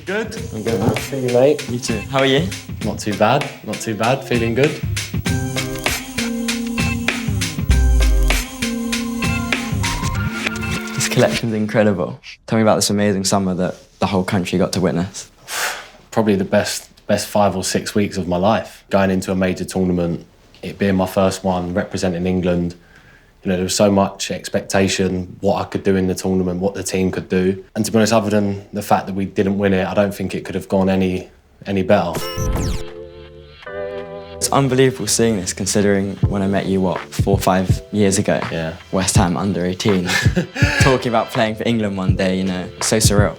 Good? I'm good, man. See you, mate. You too. How are you? Not too bad. Not too bad. Feeling good. This collection's incredible. Tell me about this amazing summer that the whole country got to witness. Probably the best 5 or 6 weeks of my life. Going into a major tournament, it being my first one, representing England. You know, there was so much expectation, what I could do in the tournament, what the team could do. And to be honest, other than the fact that we didn't win it, I don't think it could have gone any better. It's unbelievable seeing this, considering when I met you, 4 or 5 years ago? Yeah. West Ham under 18. Talking about playing for England one day, you know, so surreal.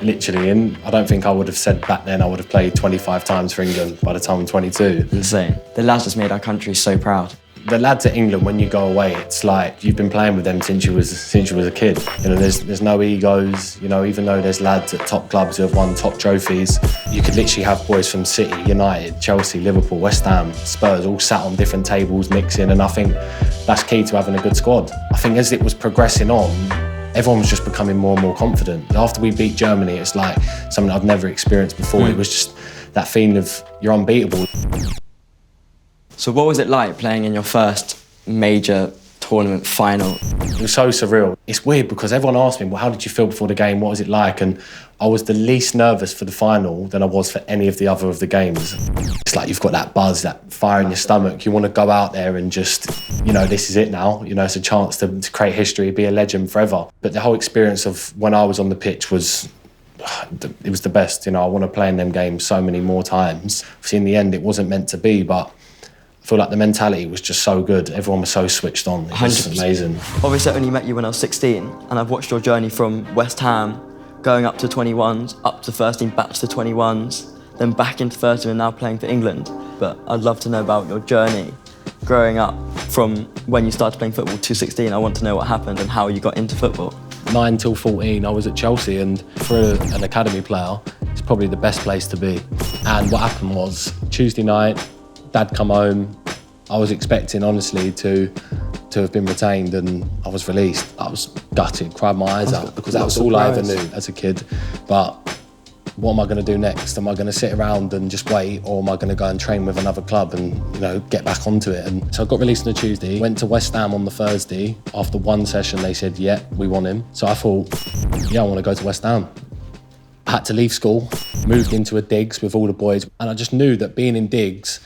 Literally, and I don't think I would have said back then I would have played 25 times for England by the time I'm 22. Insane. The lads just made our country so proud. The lads at England, when you go away, it's like you've been playing with them since you was a kid. You know, there's no egos. You know, even though there's lads at top clubs who have won top trophies, you could literally have boys from City, United, Chelsea, Liverpool, West Ham, Spurs, all sat on different tables mixing, and I think that's key to having a good squad. I think as it was progressing on, everyone was just becoming more and more confident. After we beat Germany, it's like something I've never experienced before. It was just that feeling of you're unbeatable. So what was it like playing in your first major tournament final? It was so surreal. It's weird because everyone asked me, well, how did you feel before the game? What was it like? And I was the least nervous for the final than I was for any of the other of the games. It's like you've got that buzz, that fire in your stomach. You want to go out there and just, you know, this is it now. You know, it's a chance to create history, be a legend forever. But the whole experience of when I was on the pitch was the best. You know, I want to play in them games so many more times. Obviously, in the end, it wasn't meant to be, but I feel like the mentality was just so good. Everyone was so switched on. It was 100%. amazing. Obviously, I only met you when I was 16, and I've watched your journey from West Ham, going up to 21s, up to first team, back to 21s, then back into first team, and now playing for England. But I'd love to know about your journey growing up from when you started playing football to 16. I want to know what happened and how you got into football. 9 till 14, I was at Chelsea, and for an academy player, it's probably the best place to be. And what happened was, Tuesday night, Dad come home. I was expecting, honestly, to have been retained, and I was released. I was gutted, cried my eyes out, because that was all I ever knew as a kid. But what am I going to do next? Am I going to sit around and just wait, or am I going to go and train with another club and, you know, get back onto it? And so I got released on a Tuesday, went to West Ham on the Thursday. After one session, they said, yeah, we want him. So I thought, yeah, I want to go to West Ham. I had to leave school, moved into a digs with all the boys, and I just knew that being in digs,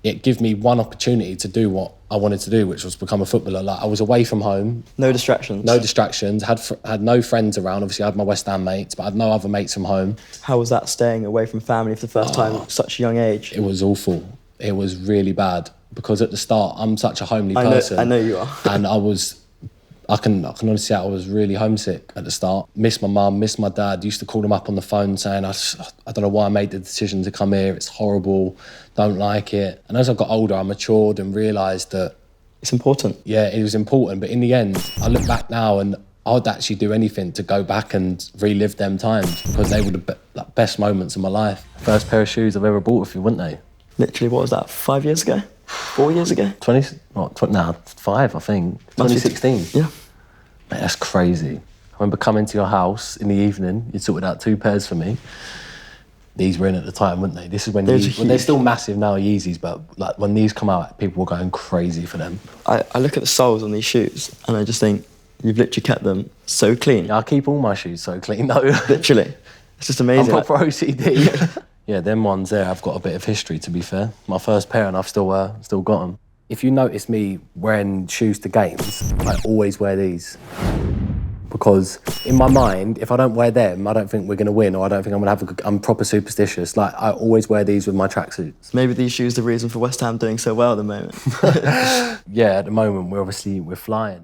it gave me one opportunity to do what I wanted to do, which was become a footballer. Like, I was away from home. No distractions? No distractions, had no friends around. Obviously, I had my West Ham mates, but I had no other mates from home. How was that, staying away from family for the first time at such a young age? It was awful. It was really bad, because at the start, I'm such a homely person. I know you are. And I can honestly say I was really homesick at the start. Missed my mum, missed my dad. Used to call them up on the phone saying, I don't know why I made the decision to come here. It's horrible. Don't like it. And as I got older, I matured and realised that It's important. yeah, it was important. But in the end, I look back now and I'd actually do anything to go back and relive them times, because they were the best moments of my life. First pair of shoes I've ever bought with you, weren't they? Literally, what was that, 5 years ago? 4 years ago? 5, I think. 2016. Yeah. Mate, that's crazy. I remember coming to your house in the evening, you sorted out 2 pairs for me. These were in at the time, weren't they? This is when they're still massive now, Yeezys, but like when these come out, people were going crazy for them. I look at the soles on these shoes and I just think, you've literally kept them so clean. Yeah, I keep all my shoes so clean, though. Literally. It's just amazing. I'm proper OCD. Yeah, them ones there, I've got a bit of history, to be fair. My first pair, and I've still got them. If you notice me wearing shoes to games, I always wear these. Because in my mind, if I don't wear them, I don't think we're going to win, or I don't think I'm going to have I'm proper superstitious. Like, I always wear these with my tracksuits. Maybe these shoes are the reason for West Ham doing so well at the moment. Yeah, at the moment, we're flying.